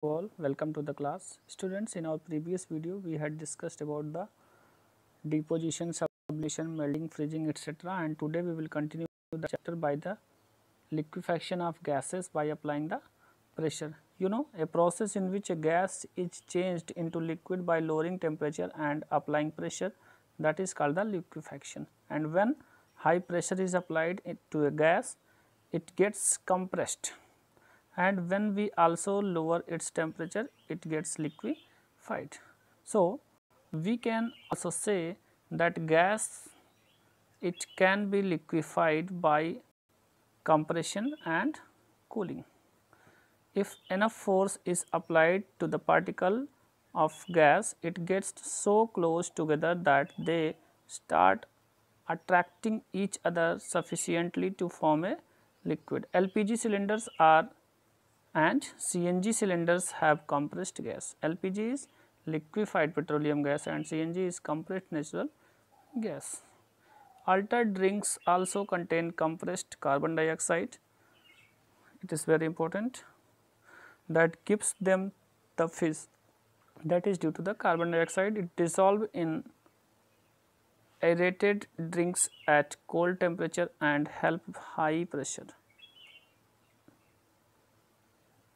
All, welcome to the class. Students, in our previous video we had discussed about the deposition, sublimation, melting, freezing, etc. and today we will continue the chapter by the liquefaction of gases by applying the pressure. You know, a process in which a gas is changed into liquid by lowering temperature and applying pressure, that is called the liquefaction. And when high pressure is applied to a gas, it gets compressed, and when we also lower its temperature it gets liquefied. So, we can also say that gas, it can be liquefied by compression and cooling. If enough force is applied to the particle of gas, it gets so close together that they start attracting each other sufficiently to form a liquid. LPG cylinders are and CNG cylinders have compressed gas. LPG is liquefied petroleum gas and CNG is compressed natural gas. Altered drinks also contain compressed carbon dioxide. It is very important, that gives them the fizz, that is due to the carbon dioxide. It dissolve in aerated drinks at cold temperature and help high pressure.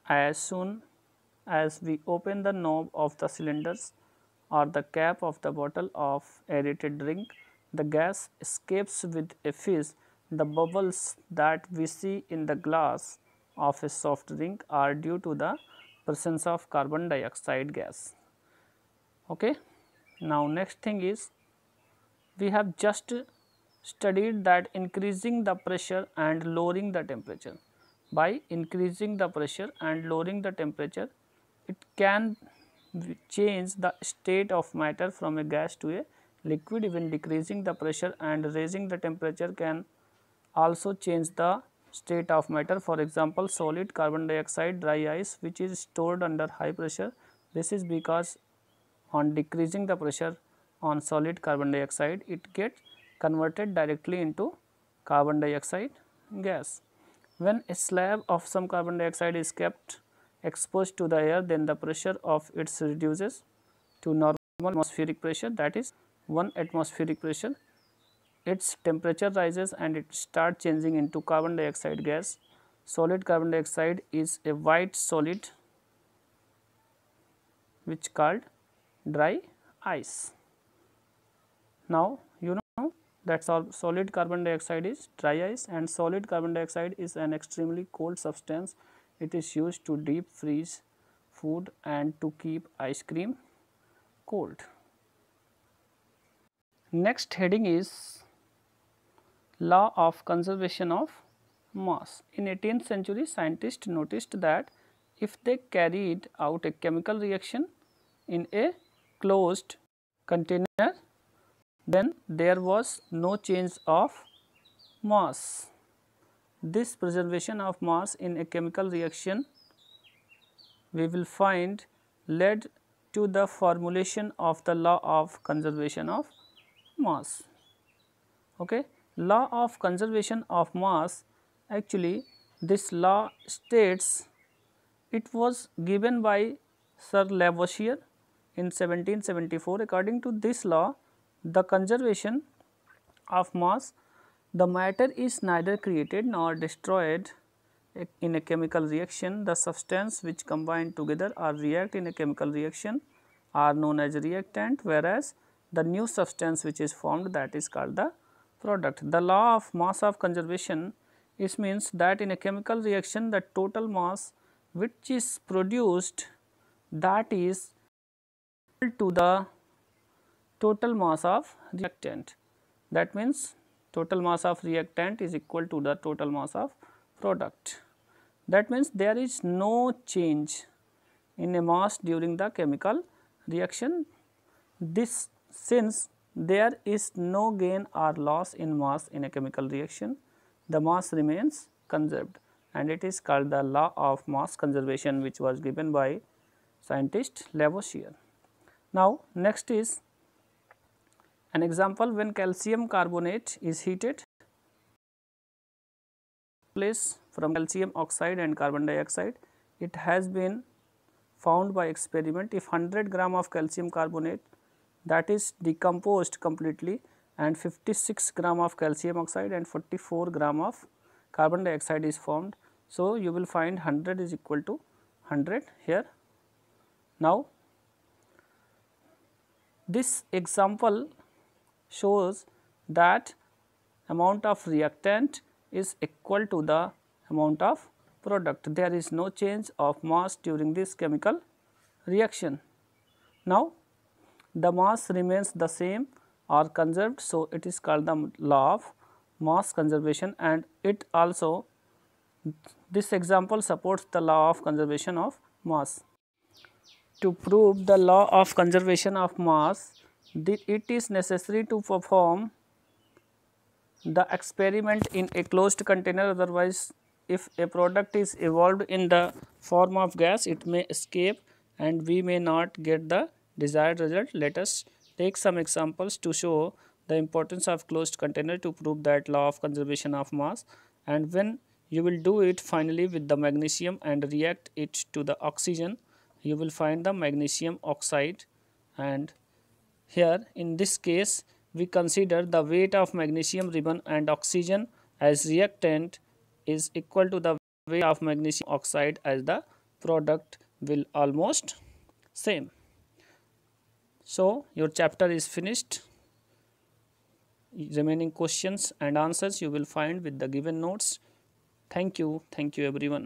As soon as we open the knob of the cylinders or the cap of the bottle of aerated drink, the gas escapes with a fizz. The bubbles that we see in the glass of a soft drink are due to the presence of carbon dioxide gas. Okay. Now, next thing is, we have just studied that increasing the pressure and lowering the temperature. By increasing the pressure and lowering the temperature, it can change the state of matter from a gas to a liquid. Even decreasing the pressure and raising the temperature can also change the state of matter. For example, solid carbon dioxide, dry ice, which is stored under high pressure. This is because on decreasing the pressure on solid carbon dioxide, it gets converted directly into carbon dioxide gas. When a slab of some carbon dioxide is kept exposed to the air, then the pressure of it reduces to normal atmospheric pressure, that is 1 atmospheric pressure. Its temperature rises and it starts changing into carbon dioxide gas. Solid carbon dioxide is a white solid which called dry ice. Now, you know that solid carbon dioxide is dry ice, and solid carbon dioxide is an extremely cold substance. It is used to deep freeze food and to keep ice cream cold. Next heading is law of conservation of mass. In 18th century, scientists noticed that if they carried out a chemical reaction in a closed container, then there was no change of mass. This preservation of mass in a chemical reaction, we will find, led to the formulation of the law of conservation of mass. Okay. Law of conservation of mass, actually this law states, it was given by Sir Lavoisier in 1774. According to this law, the conservation of mass, the matter is neither created nor destroyed in a chemical reaction. The substance which combine together or react in a chemical reaction are known as reactant, whereas the new substance which is formed, that is called the product. The law of mass of conservation, it means that in a chemical reaction the total mass which is produced, that is equal to the total mass of reactant. That means total mass of reactant is equal to the total mass of product. That means there is no change in a mass during the chemical reaction. This, since there is no gain or loss in mass in a chemical reaction, the mass remains conserved, and it is called the law of mass conservation, which was given by scientist Lavoisier. Now, next is an example. When calcium carbonate is heated, place from calcium oxide and carbon dioxide, it has been found by experiment if 100 gram of calcium carbonate that is decomposed completely and 56 gram of calcium oxide and 44 gram of carbon dioxide is formed. So, you will find 100 is equal to 100 here. Now, this example shows that amount of reactant is equal to the amount of product. There is no change of mass during this chemical reaction. Now, the mass remains the same or conserved. So, it is called the law of mass conservation, and it also, this example supports the law of conservation of mass. To prove the law of conservation of mass, it is necessary to perform the experiment in a closed container. Otherwise, if a product is evolved in the form of gas, it may escape and we may not get the desired result. Let us take some examples to show the importance of closed container to prove that law of conservation of mass. And when you will do it finally with the magnesium and react it to the oxygen, you will find the magnesium oxide. And here in this case we consider the weight of magnesium ribbon and oxygen as reactant is equal to the weight of magnesium oxide, as the product will almost same. So, your chapter is finished. Remaining questions and answers you will find with the given notes. Thank you everyone.